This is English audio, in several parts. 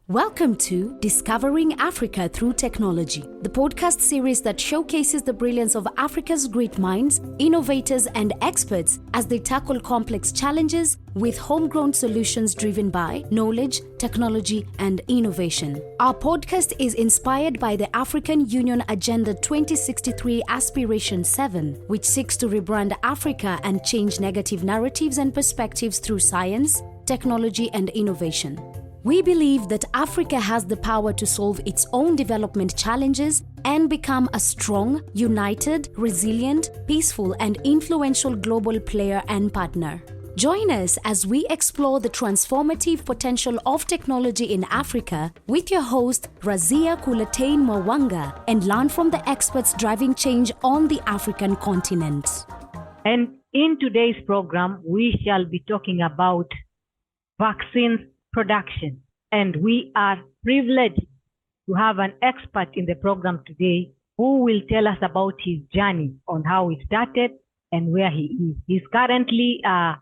Welcome to Discovering Africa Through Technology, the podcast series that showcases the brilliance of Africa's great minds, innovators, and experts as they tackle complex challenges with homegrown solutions driven by knowledge, technology, and innovation. Our podcast is inspired by the African Union Agenda 2063 Aspiration 7, which seeks to rebrand Africa and change negative narratives and perspectives through science, technology, and innovation. We believe that Africa has the power to solve its own development challenges and become a strong, united, resilient, peaceful, and influential global player and partner. Join us as we explore the transformative potential of technology in Africa with your host, Razia Kulatain Mwanga, and learn from the experts driving change on the African continent. And in today's program, we shall be talking about vaccines production. And we are privileged to have an expert in the program today who will tell us about his journey on how he started and where he is. He's currently a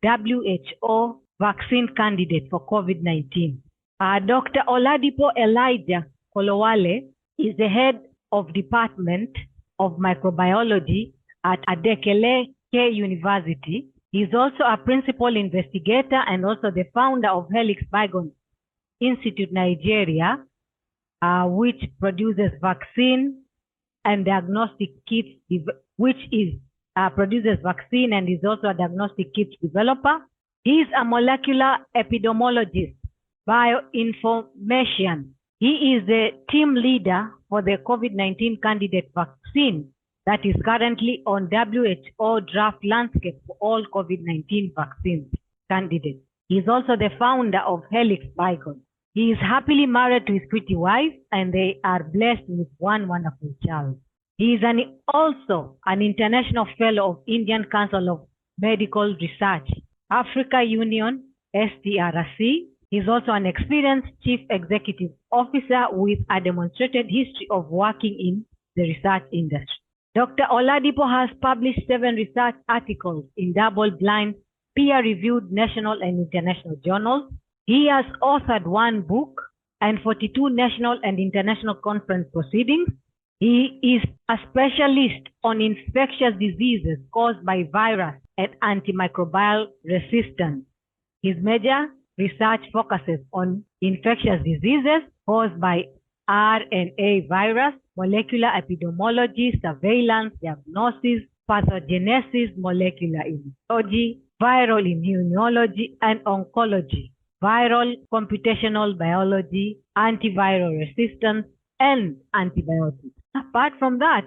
WHO vaccine candidate for COVID-19. Dr. Oladipo Elijah Kolawole is the head of Department of Microbiology at Adekunle University. He's also a principal investigator and also the founder of Helix Bygone Institute Nigeria, which produces vaccine and diagnostic kits, produces vaccine and is also a diagnostic kits developer. He's a molecular epidemiologist, bioinformatics. He is the team leader for the COVID-19 candidate vaccine that is currently on WHO draft landscape for all COVID-19 vaccine candidates. He is also the founder of Helix Bygone. He is happily married to his pretty wife, and they are blessed with one wonderful child. He is also an international fellow of Indian Council of Medical Research, Africa Union, STRC. He is also an experienced chief executive officer with a demonstrated history of working in the research industry. Dr. Oladipo has published 7 research articles in double-blind, peer-reviewed national and international journals. He has authored 1 book and 42 national and international conference proceedings. He is a specialist on infectious diseases caused by virus and antimicrobial resistance. His major research focuses on infectious diseases caused by RNA virus, molecular epidemiology, surveillance, diagnosis, pathogenesis, molecular immunology, viral immunology, and oncology, viral computational biology, antiviral resistance, and antibiotics. Apart from that,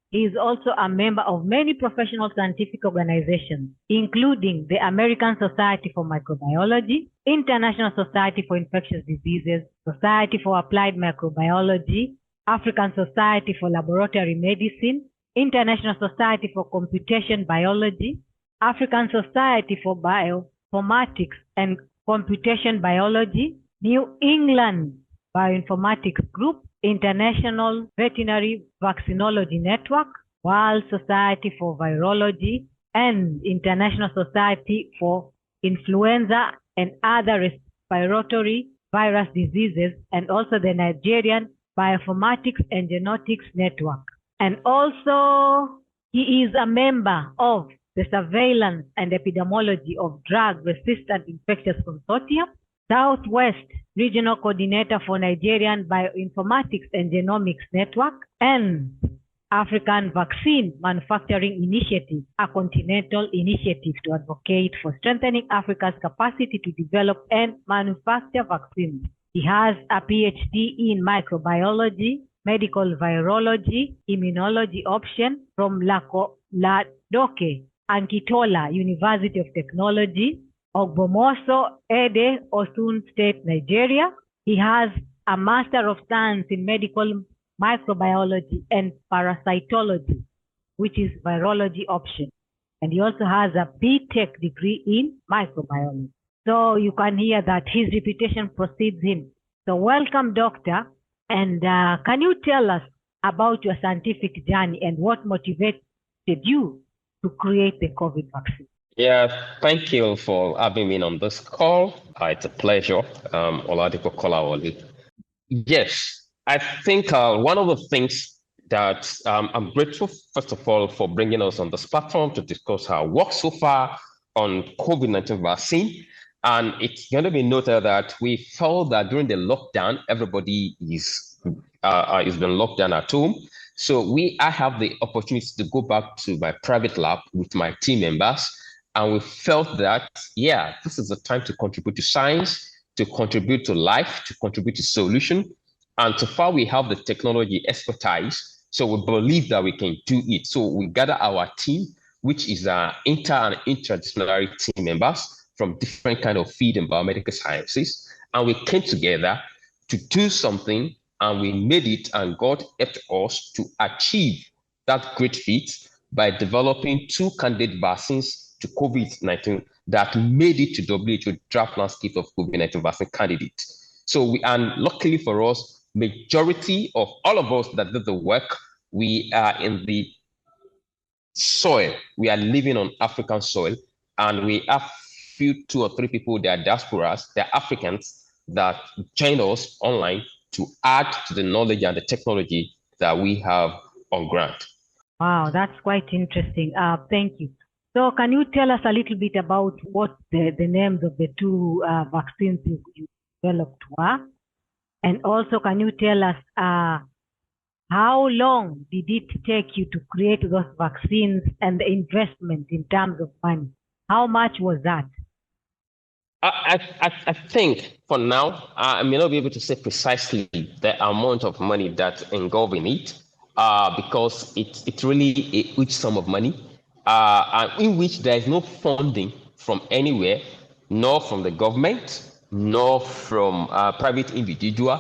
he is also a member of many professional scientific organizations, including the American Society for Microbiology, International Society for Infectious Diseases, Society for Applied Microbiology, African Society for Laboratory Medicine, International Society for Computation Biology, African Society for Bioinformatics and Computation Biology, New England Bioinformatics Group, International Veterinary Vaccinology Network, World Society for Virology, and International Society for Influenza and Other Respiratory Virus Diseases, and also the Nigerian Bioinformatics and Genetics Network. And also, he is a member of the Surveillance and Epidemiology of Drug-Resistant Infectious Consortium, Southwest Regional Coordinator for Nigerian Bioinformatics and Genomics Network, and African Vaccine Manufacturing Initiative, a continental initiative to advocate for strengthening Africa's capacity to develop and manufacture vaccines. He has a PhD in microbiology, medical virology, immunology option from Ladoke Ankitola University of Technology, Ogbomoso Ede, Osun State, Nigeria. He has a Master of Science in Medical Microbiology and Parasitology, which is virology option. And he also has a BTech degree in microbiology. So you can hear that his reputation precedes him. So welcome, Doctor. And can you tell us about your scientific journey and what motivated you to create the COVID vaccine? Yeah, thank you for having me on this call. It's a pleasure. Oladipo Kolawole. Yes, I think one of the things that I'm grateful, first of all, for bringing us on this platform to discuss our work so far on COVID-19 vaccine. And it's going to be noted that we felt that during the lockdown, everybody is been locked down at home. So I have the opportunity to go back to my private lab with my team members, and we felt that this is the time to contribute to science, to contribute to life, to contribute to solution, and so far we have the technology expertise. So we believe that we can do it. So we gather our team, which is inter and interdisciplinary team members from different kind of field in biomedical sciences, and we came together to do something, and we made it, and God helped us to achieve that great feat by developing two candidate vaccines to COVID-19 that made it to WHO draft landscape of COVID-19 vaccine candidate. So and luckily for us, majority of all of us that did the work, we are in the soil. We are living on African soil, and we have few two or three people, they are diasporas, they're Africans that join us online to add to the knowledge and the technology that we have on ground. Wow, that's quite interesting. Thank you. So can you tell us a little bit about what the names of the two vaccines you developed were? And also, can you tell us how long did it take you to create those vaccines and the investment in terms of money? How much was that? I think for now, I may not be able to say precisely the amount of money that involved in it, because it's really a huge sum of money, and in which there is no funding from anywhere, nor from the government, nor from private individual.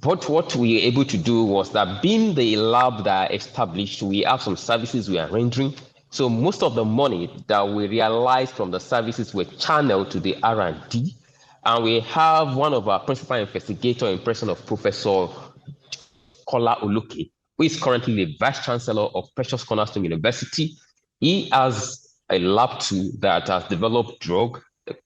But what we were able to do was that, being the lab that established, we have some services we are rendering. So most of the money that we realized from the services were channeled to the R&D, and we have one of our principal investigators in person of Professor Kolawole, who is currently the Vice Chancellor of Precious Cornerstone University. He has a lab tool that has developed drug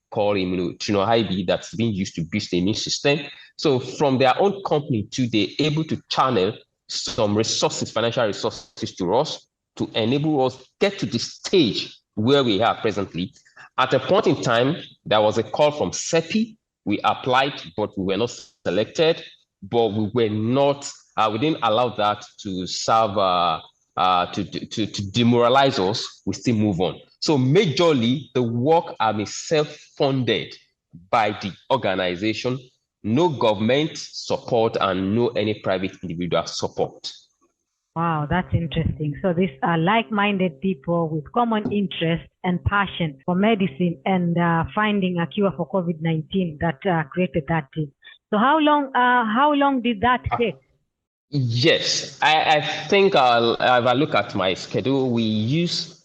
called immunotrinohyb that's being used to boost the immune system. So from their own company too, they're able to channel some resources, financial resources to us to enable us get to the stage where we are presently. At a point in time, there was a call from SEPI. We applied, but we were not selected. But we were not. We didn't allow that to serve to demoralize us. We still move on. So majorly, the work has been self-funded by the organization. No government support and no any private individual support. Wow, that's interesting. So these are like-minded people with common interest and passion for medicine and finding a cure for COVID-19 that created that team. So how long did that take? Yes, I think if I look at my schedule, we use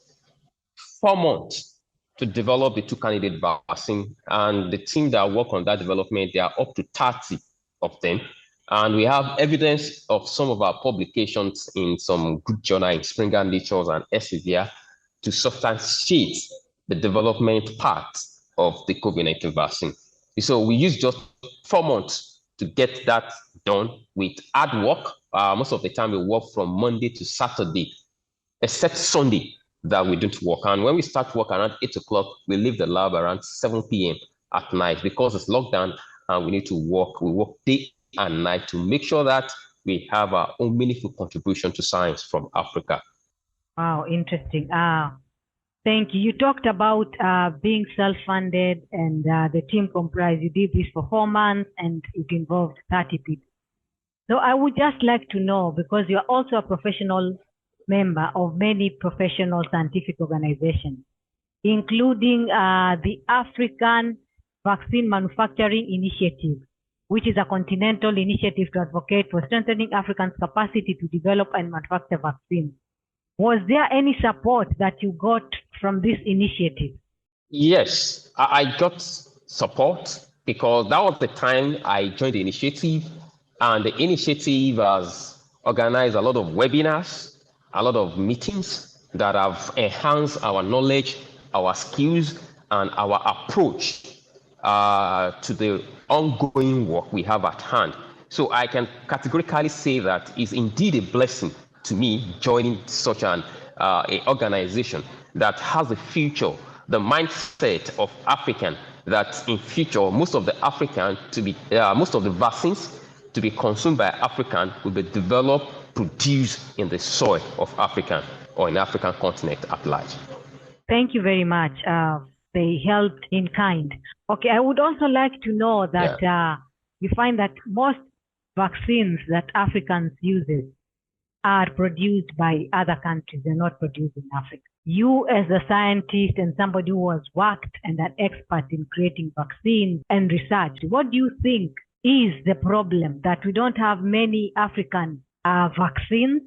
4 months to develop the two candidate vaccine, and the team that work on that development, they are up to 30 of them. And we have evidence of some of our publications in some good journal in Springer Natures and Elsevier to substantiate the development part of the COVID-19 vaccine. So we use just 4 months to get that done with hard work. Most of the time we work from Monday to Saturday, except Sunday that we don't work. And when we start work around 8 o'clock, we leave the lab around 7 p.m. at night because it's lockdown and we need to work. We work day and night to make sure that we have our own meaningful contribution to science from Africa. Wow, interesting. Thank you. You talked about being self-funded and the team comprised. You did this for 4 months and it involved 30 people. So I would just like to know, because you're also a professional member of many professional scientific organizations, including the African Vaccine Manufacturing Initiative, which is a continental initiative to advocate for strengthening Africans' capacity to develop and manufacture vaccines. Was there any support that you got from this initiative? Yes, I got support because that was the time I joined the initiative, and the initiative has organized a lot of webinars, a lot of meetings that have enhanced our knowledge our skills, and our approach to the ongoing work we have at hand. So I can categorically say that it's indeed a blessing to me joining such an organization that has a future, the mindset of African, that in future most of the vaccines to be consumed by African will be developed, produced in the soil of African or in African continent at large. Thank you very much. They helped in kind. Okay, I would also like to know that you find that most vaccines that Africans use are produced by other countries. They're not produced in Africa. You as a scientist and somebody who has worked and an expert in creating vaccines and research, what do you think is the problem that we don't have many African vaccines?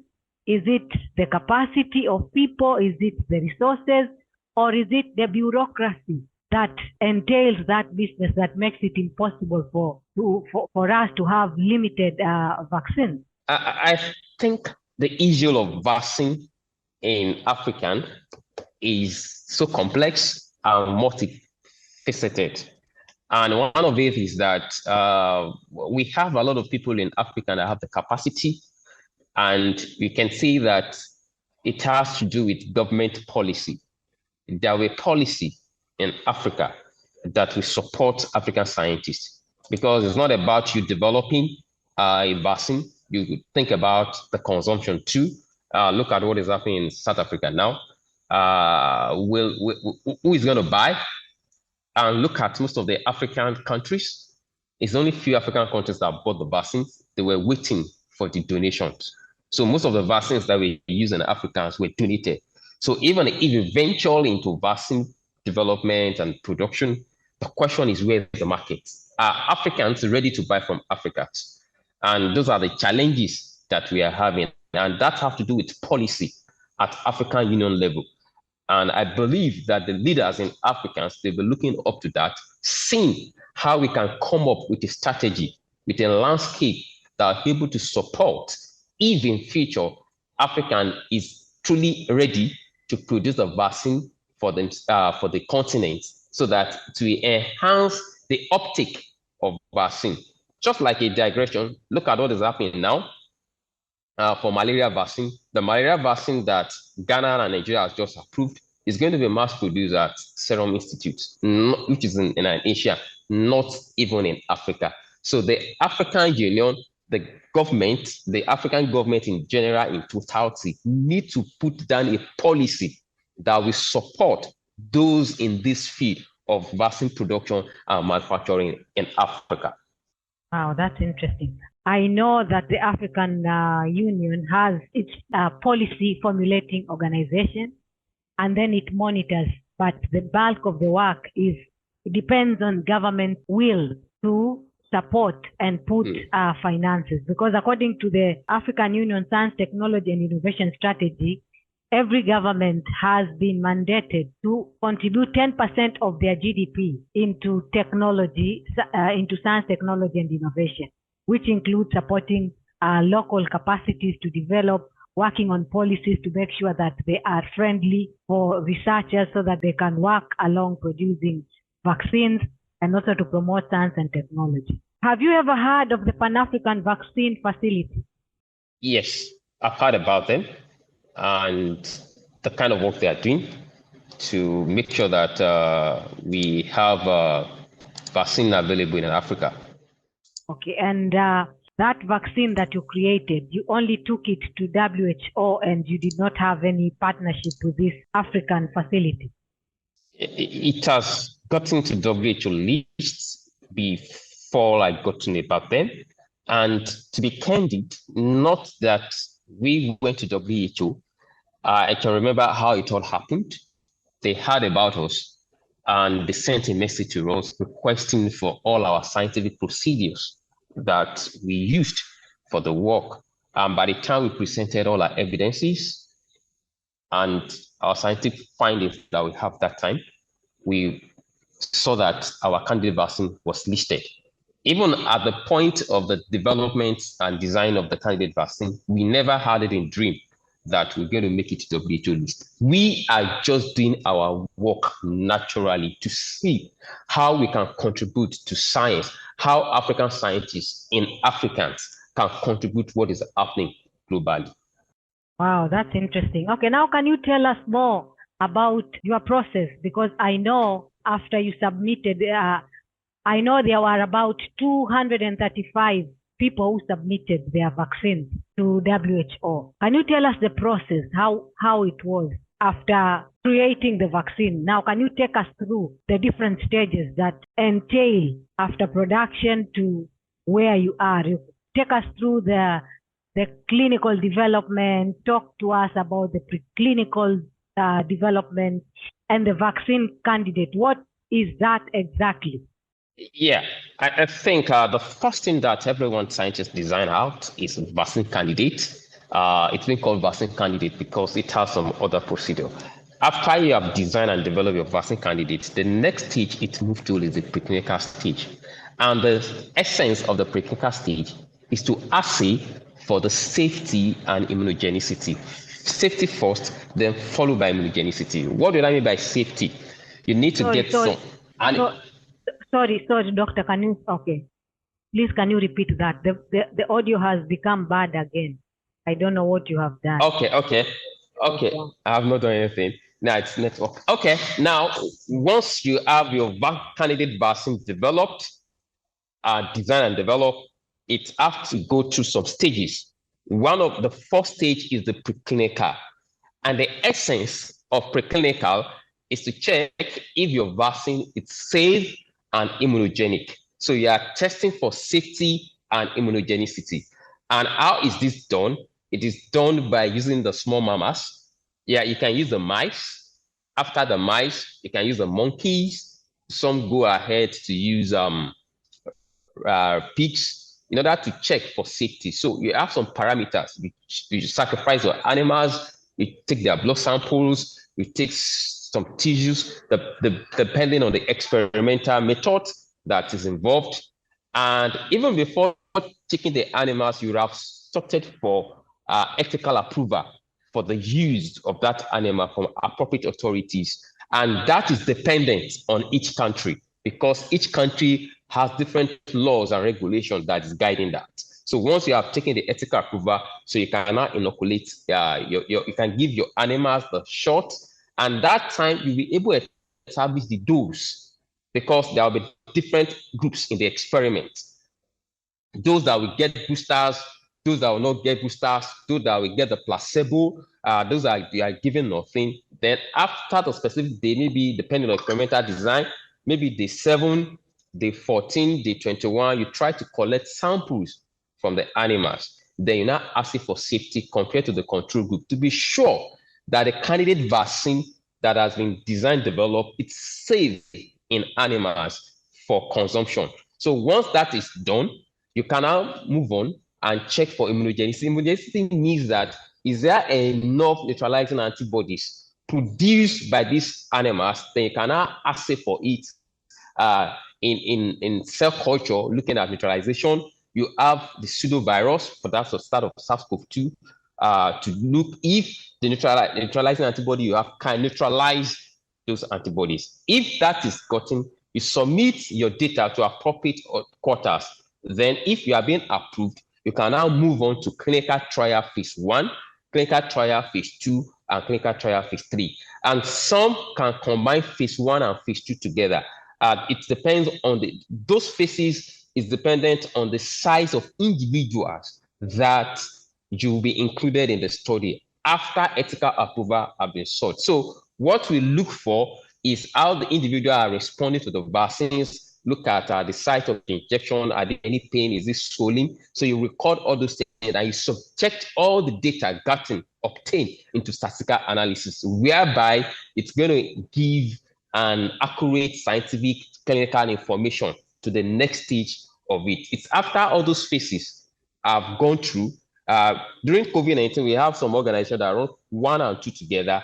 Is it the capacity of people? Is it the resources? Or is it the bureaucracy that entails that business that makes it impossible for us to have limited vaccines? I think the issue of vaccine in African is so complex and multifaceted. And one of it is that we have a lot of people in Africa that have the capacity, and we can see that it has to do with government policy. There will be policy in Africa that will support African scientists, because it's not about you developing a vaccine. You think about the consumption too. Look at what is happening in South Africa now. Who is going to buy? And look at most of the African countries. It's only few African countries that bought the vaccines. They were waiting for the donations. So most of the vaccines that we use in Africans were donated. So even if you venture into vaccine development and production, the question is, where's the market? Are Africans ready to buy from Africans? And those are the challenges that we are having. And that has to do with policy at African Union level. And I believe that the leaders in Africans, they'll be looking up to that, seeing how we can come up with a strategy, with a landscape that are able to support, if in future African is truly ready to produce a vaccine for the continent, so that to enhance the uptake of vaccine. Just like a digression, look at what is happening now for malaria vaccine. The malaria vaccine that Ghana and Nigeria has just approved is going to be mass produced at Serum Institute, which is in Asia, not even in Africa. So the African Union, the government, the African government in general in totality, need to put down a policy that will support those in this field of vaccine production and manufacturing in Africa. Wow, that's interesting. I know that the African Union has its policy formulating organization, and then it monitors, but the bulk of the work it depends on government will to support and put finances. Because according to the African Union Science, Technology and Innovation Strategy, every government has been mandated to contribute 10% of their GDP into technology, into science, technology, and innovation, which includes supporting local capacities to develop, working on policies to make sure that they are friendly for researchers so that they can work along producing vaccines, and also to promote science and technology. Have you ever heard of the Pan-African Vaccine Facility? Yes, I've heard about them and the kind of work they are doing to make sure that we have vaccine available in Africa. Okay, and that vaccine that you created, you only took it to WHO and you did not have any partnership with this African facility? It has gotten to WHO lists before I got to know about them. And to be candid, not that we went to WHO. I can remember how it all happened. They heard about us and they sent a message to us requesting for all our scientific procedures that we used for the work. And by the time we presented all our evidences and our scientific findings that we have that time, we saw that our candidate vaccine was listed. Even at the point of the development and design of the candidate vaccine, we never had it in dream that we're going to make it to the WHO list. We are just doing our work naturally to see how we can contribute to science, how African scientists in Africans can contribute to what is happening globally. Wow, that's interesting. Okay, now can you tell us more about your process? Because I know after you submitted, I know there were about 235 people who submitted their vaccines to WHO. Can you tell us the process, how it was after creating the vaccine? Now, can you take us through the different stages that entail after production to where you are? Take us through the clinical development, talk to us about the preclinical development and the vaccine candidate. What is that exactly? Yeah, I think the first thing that everyone scientists design out is a vaccine candidate. It's been called vaccine candidate because it has some other procedure. After you have designed and developed your vaccine candidate, the next stage it moves to is the preclinical stage. And the essence of the preclinical stage is to assay for the safety and immunogenicity. Safety first, then followed by immunogenicity. What do I mean by safety? You need to get some. Sorry, doctor, please can you repeat that? The audio has become bad again. I don't know what you have done. Okay. I have not done anything. Now it's network. Okay, now once you have your candidate vaccine developed, designed and developed, it has to go through some stages. One of the first stage is the preclinical. And the essence of preclinical is to check if your vaccine is safe and immunogenic. So you are testing for safety and immunogenicity. And how is this done? It is done by using the small mammals. Yeah, you can use the mice. After the mice, you can use the monkeys. Some go ahead to use pigs in order to check for safety. So you have some parameters. You sacrifice your animals, you take their blood samples, you take some tissues, depending on the experimental method that is involved. And even before taking the animals, you have sorted for ethical approval for the use of that animal from appropriate authorities. And that is dependent on each country because each country has different laws and regulations that is guiding that. So once you have taken the ethical approval, so you can now inoculate, you can give your animals the shot, and that time you'll be able to establish the dose because there will be different groups in the experiment. Those that will get boosters, those that will not get boosters, those that will get the placebo, those that are given nothing. Then after the specific day, maybe depending on experimental design, maybe day 7, day 14, day 21, you try to collect samples from the animals. Then you now ask it for safety compared to the control group to be sure that the candidate vaccine that has been designed, developed, it's safe in animals for consumption. So once that is done, you can now move on and check for immunogenicity. Immunogenicity means that is there enough neutralizing antibodies produced by these animals, then you can now assay for it in cell culture, looking at neutralization. You have the pseudovirus, for that's the start of SARS-CoV-2, to look if the neutralizing antibody you have can neutralize those antibodies. If that is gotten, you submit your data to appropriate quarters. Then if you are being approved, you can now move on to clinical trial phase 1, clinical trial phase 2, and clinical trial phase 3. And some can combine phase 1 and phase 2 together. It depends on those phases is dependent on the size of individuals that you will be included in the study after ethical approval have been sought. So what we look for is how the individual are responding to the vaccines. Look at the site of the injection. Are there any pain? Is this swelling? So you record all those things and you subject all the data obtained into statistical analysis, whereby it's going to give an accurate scientific clinical information to the next stage of it. It's after all those phases have gone through. During COVID-19, we have some organizations that run 1 and 2 together.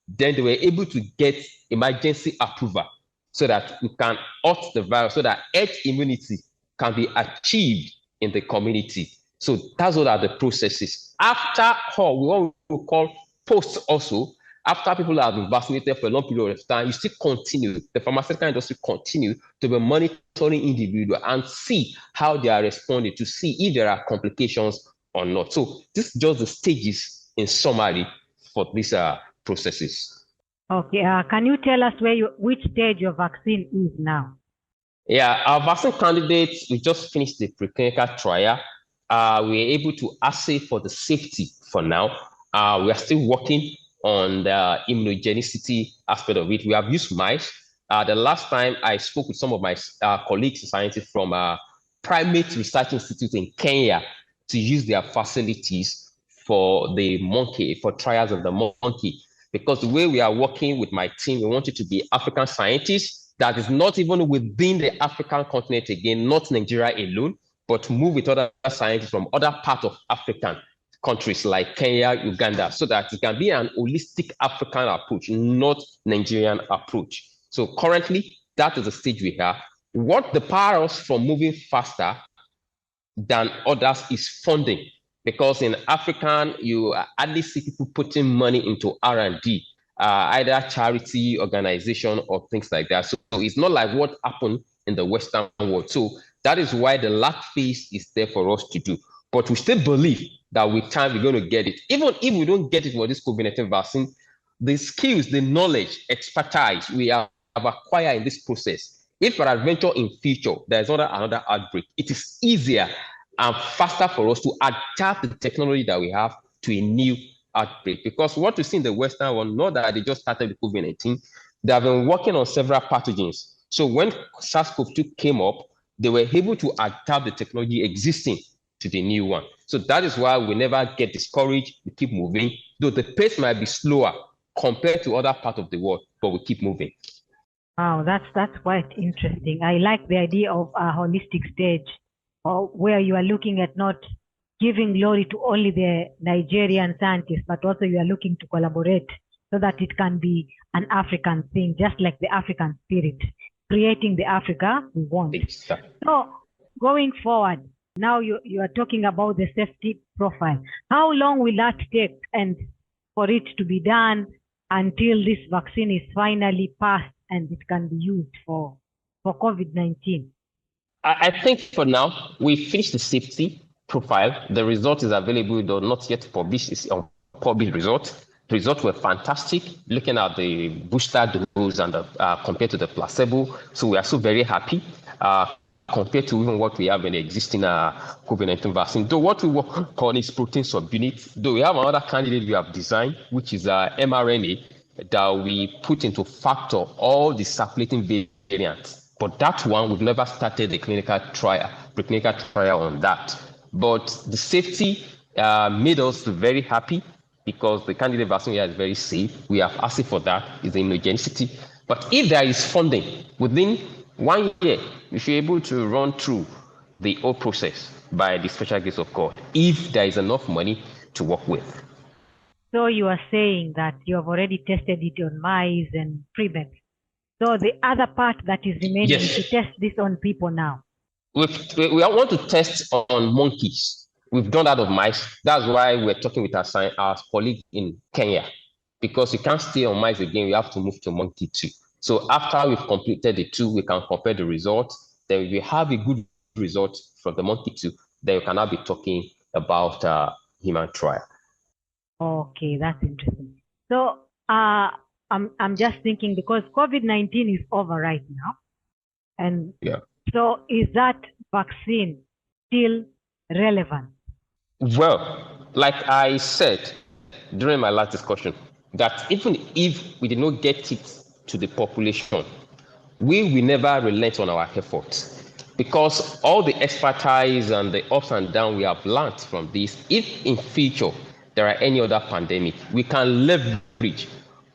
Then they were able to get emergency approval so that we can halt the virus, so that herd immunity can be achieved in the community. So that's what are the processes. After what we call post also, after people have been vaccinated for a long period of time, you still continue, the pharmaceutical industry continue to be monitoring individuals and see how they are responding, to see if there are complications or not. So this is just the stages in summary for these processes. Okay, can you tell us which stage your vaccine is now? Yeah, our vaccine candidates, we just finished the preclinical trial. We are able to assay for the safety for now. We are still working on the immunogenicity aspect of it. We have used mice. The last time I spoke with some of my colleagues, scientists from Primate Research Institute in Kenya, to use their facilities for the monkey, for trials of the monkey. Because the way we are working with my team, we want it to be African scientists that is not even within the African continent again, not Nigeria alone, but move with other scientists from other parts of African countries like Kenya, Uganda, so that it can be an holistic African approach, not Nigerian approach. So currently, that is the stage we are. What depars us from moving faster than others is funding, because in African, you hardly see people putting money into R&D, either charity, organization, or things like that. So it's not like what happened in the Western world. So that is why the lag phase is there for us to do. But we still believe that with time, we're going to get it. Even if we don't get it for this COVID-19 vaccine, the skills, the knowledge, expertise we have acquired in this process, if peradventure in future there's another outbreak, it is easier and faster for us to adapt the technology that we have to a new outbreak. Because what we see in the Western world, not that they just started with COVID-19, they have been working on several pathogens. So when SARS-CoV-2 came up, they were able to adapt the technology existing to the new one. So that is why we never get discouraged. We keep moving, though the pace might be slower compared to other parts of the world, but we keep moving. Wow, that's quite interesting. I like the idea of a holistic stage, where you are looking at not giving glory to only the Nigerian scientists, but also you are looking to collaborate so that it can be an African thing, just like the African spirit, creating the Africa we want. Exactly. So going forward, now you are talking about the safety profile. How long will that take and for it to be done until this vaccine is finally passed and it can be used for COVID-19? I think for now, we finished the safety profile. The result is available, though not yet published. It's on published result. The results were fantastic, looking at the booster dose and compared to the placebo. So we are so very happy compared to even what we have in the existing COVID-19 vaccine. Though what we work on is protein subunit. Though we have another candidate we have designed, which is mRNA, that we put into factor all the circulating variants. But that one, we've never started the preclinical trial on that. But the safety made us very happy because the candidate vaccine is very safe. We have asked for that, is the immunogenicity. But if there is funding, within 1 year, we should be able to run through the whole process by the special grace of God, if there is enough money to work with. So you are saying that you have already tested it on mice and primate. So the other part that is remaining is to test this on people now. We want to test on monkeys. We've done that of mice. That's why we're talking with our colleague in Kenya, because we can't stay on mice again. We have to move to monkey too. So after we've completed the two, we can compare the results. Then we have a good result from the monkey too. Then we can now be talking about human trial. Okay, that's interesting. So I'm just thinking, because COVID-19 is over right now, and so is that vaccine still relevant? Well, like I said during my last discussion, that even if we did not get it to the population, we will never relent on our efforts, because all the expertise and the ups and downs we have learned from this, if in future there are any other pandemic, we can leverage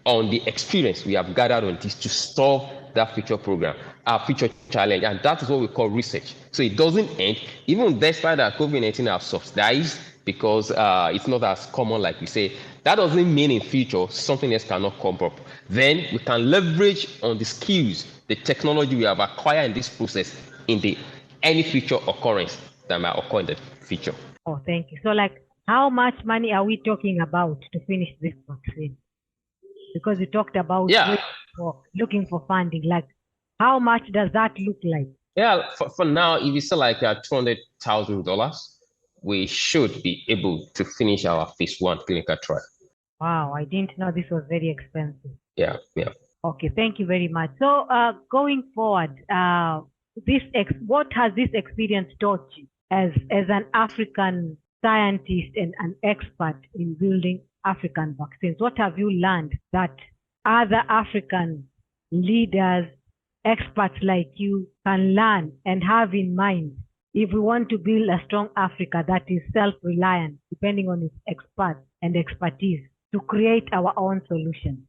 on the experience we have gathered on this to solve that future program, our future challenge. And that is what we call research. So it doesn't end, even despite that COVID-19 have subsidized, because it's not as common like we say. That doesn't mean in future something else cannot come up. Then we can leverage on the skills, the technology we have acquired in this process in any future occurrence. that might occur in the future. Oh, thank you. So, like, how much money are we talking about to finish this vaccine? Because you talked about Yeah, looking for funding. Like, how much does that look like? yeah. For now, if it's like $200,000, we should be able to finish our phase 1 clinical trial. Wow, I didn't know this was very expensive. Yeah, yeah. Okay, thank you very much. So, going forward, what has this experience taught you as an African scientist and an expert in building African vaccines? What have you learned that other African leaders, experts like you can learn and have in mind if we want to build a strong Africa that is self-reliant, depending on its experts and expertise, to create our own solutions?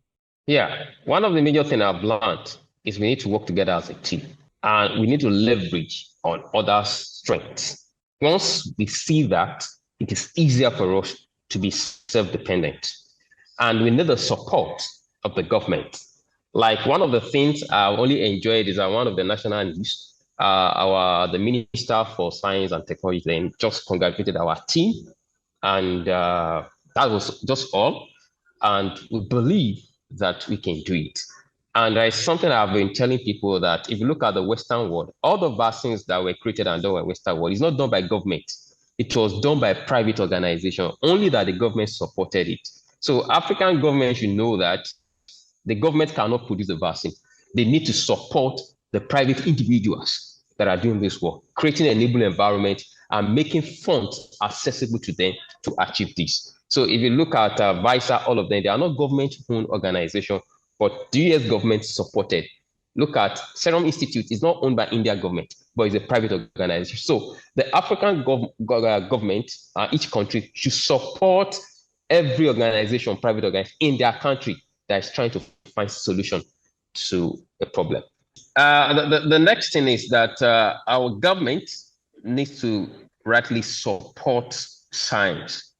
Yeah, one of the major things I've learned is we need to work together as a team, and we need to leverage on others' strengths. Once we see that, it is easier for us to be self-dependent, and we need the support of the government. Like, one of the things I've only enjoyed is one of the national news, the Minister for Science and Technology then just congratulated our team, and that was just all. And we believe that we can do it. And there is something I've been telling people, that if you look at the Western world, all the vaccines that were created and done by the Western world is not done by government. It was done by private organization, only that the government supported it. So African governments should know that the government cannot produce the vaccine. They need to support the private individuals that are doing this work, creating an enabling environment and making funds accessible to them to achieve this. So if you look at VISA, all of them, they are not government-owned organizations, but the US government supported. Look at Serum Institute, it's not owned by India government, but it's a private organization. So the African government, each country should support every organization, private organization in their country that is trying to find solution to a problem. The next thing is that our government needs to rightly support science,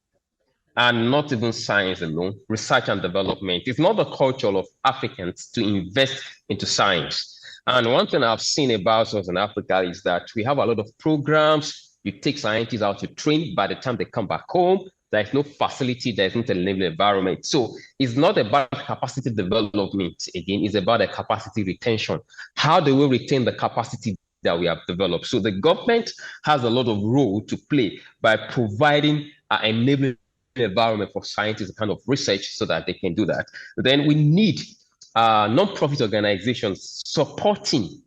and not even science alone, research and development. It's not the culture of Africans to invest into science. And one thing I've seen about us in Africa is that we have a lot of programs. You take scientists out to train. By the time they come back home, there's no facility, there's not an enabling environment. So it's not about capacity development. Again, it's about a capacity retention. How do we retain the capacity that we have developed? So the government has a lot of role to play by providing an enabling environment for scientists, kind of research, so that they can do that. Then we need non-profit organizations supporting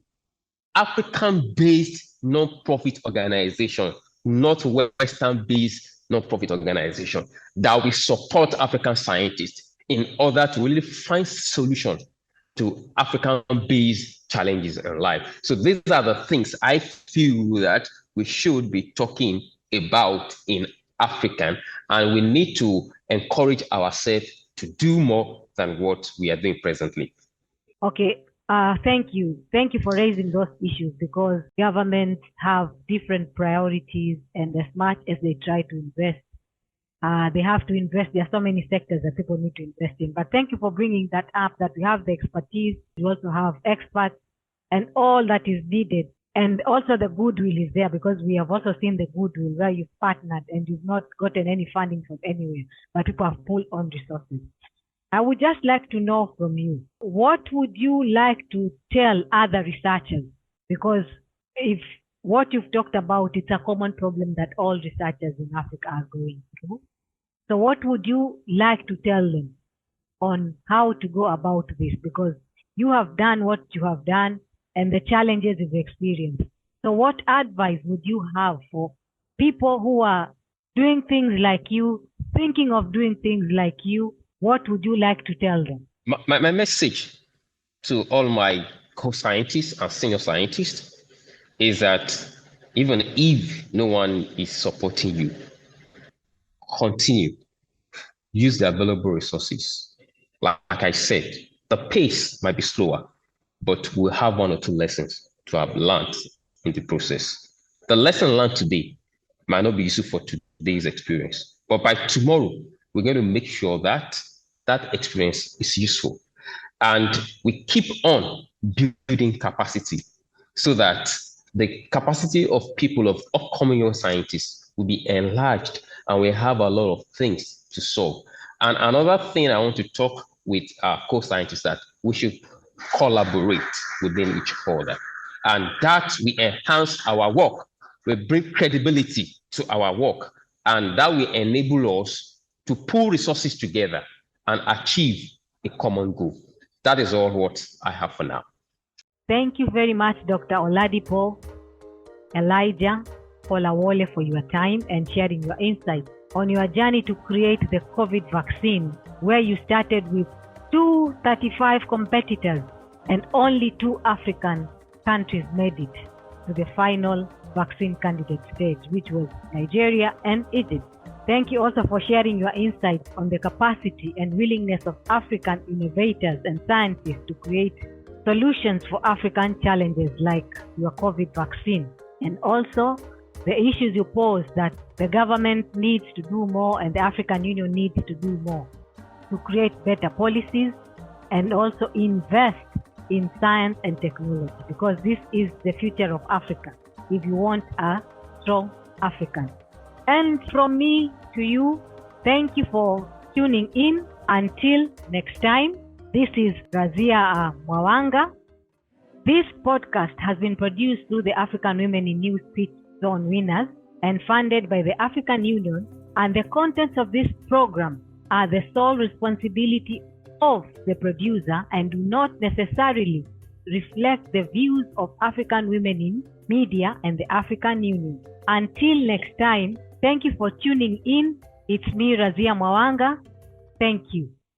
African-based non-profit organization, not Western-based non-profit organization, that will support African scientists in order to really find solutions to African-based challenges in life. So these are the things I feel that we should be talking about in African, and we need to encourage ourselves to do more than what we are doing presently. Okay, thank you. Thank you for raising those issues, because governments have different priorities, and as much as they try to invest, they have to invest. There are so many sectors that people need to invest in. But thank you for bringing that up, that we have the expertise, we also have experts, and all that is needed. And also the goodwill is there, because we have also seen the goodwill where you've partnered and you've not gotten any funding from anywhere, but people have pulled on resources. I would just like to know from you, what would you like to tell other researchers? Because if what you've talked about, it's a common problem that all researchers in Africa are going through. So what would you like to tell them on how to go about this? Because you have done what you have done and the challenges you've experienced. So what advice would you have for people who are doing things like you, thinking of doing things like you? What would you like to tell them? My message to all my co-scientists and senior scientists is that even if no one is supporting you, continue. Use the available resources. Like I said, the pace might be slower, but we'll have 1 or 2 lessons to have learned in the process. The lesson learned today might not be useful for today's experience, but by tomorrow, we're going to make sure that that experience is useful. And we keep on building capacity so that the capacity of people, of upcoming young scientists, will be enlarged, and we have a lot of things to solve. And another thing I want to talk with our co-scientists, that we should collaborate within each other, and that we enhance our work. We bring credibility to our work, and that will enable us to pull resources together and achieve a common goal. That is all what I have for now. Thank you very much, Dr. Oladipo Elijah Kolawole, for your time and sharing your insights on your journey to create the COVID vaccine, where you started with 235 competitors and only 2 African countries made it to the final vaccine candidate stage, which was Nigeria and Egypt. Thank you also for sharing your insights on the capacity and willingness of African innovators and scientists to create solutions for African challenges like your COVID vaccine, and also the issues you pose that the government needs to do more and the African Union needs to do more to create better policies and also invest in science and technology, because this is the future of Africa if you want a strong African. And from me to you, thank you for tuning in. Until next time, this is Razia Mwawanga. This podcast has been produced through the African Women in News Pitch Zone winners and funded by the African Union, and the contents of this program are the sole responsibility of the producer and do not necessarily reflect the views of African Women in Media and the African Union. Until next time, thank you for tuning in. It's me, Razia Mwawanga. Thank you.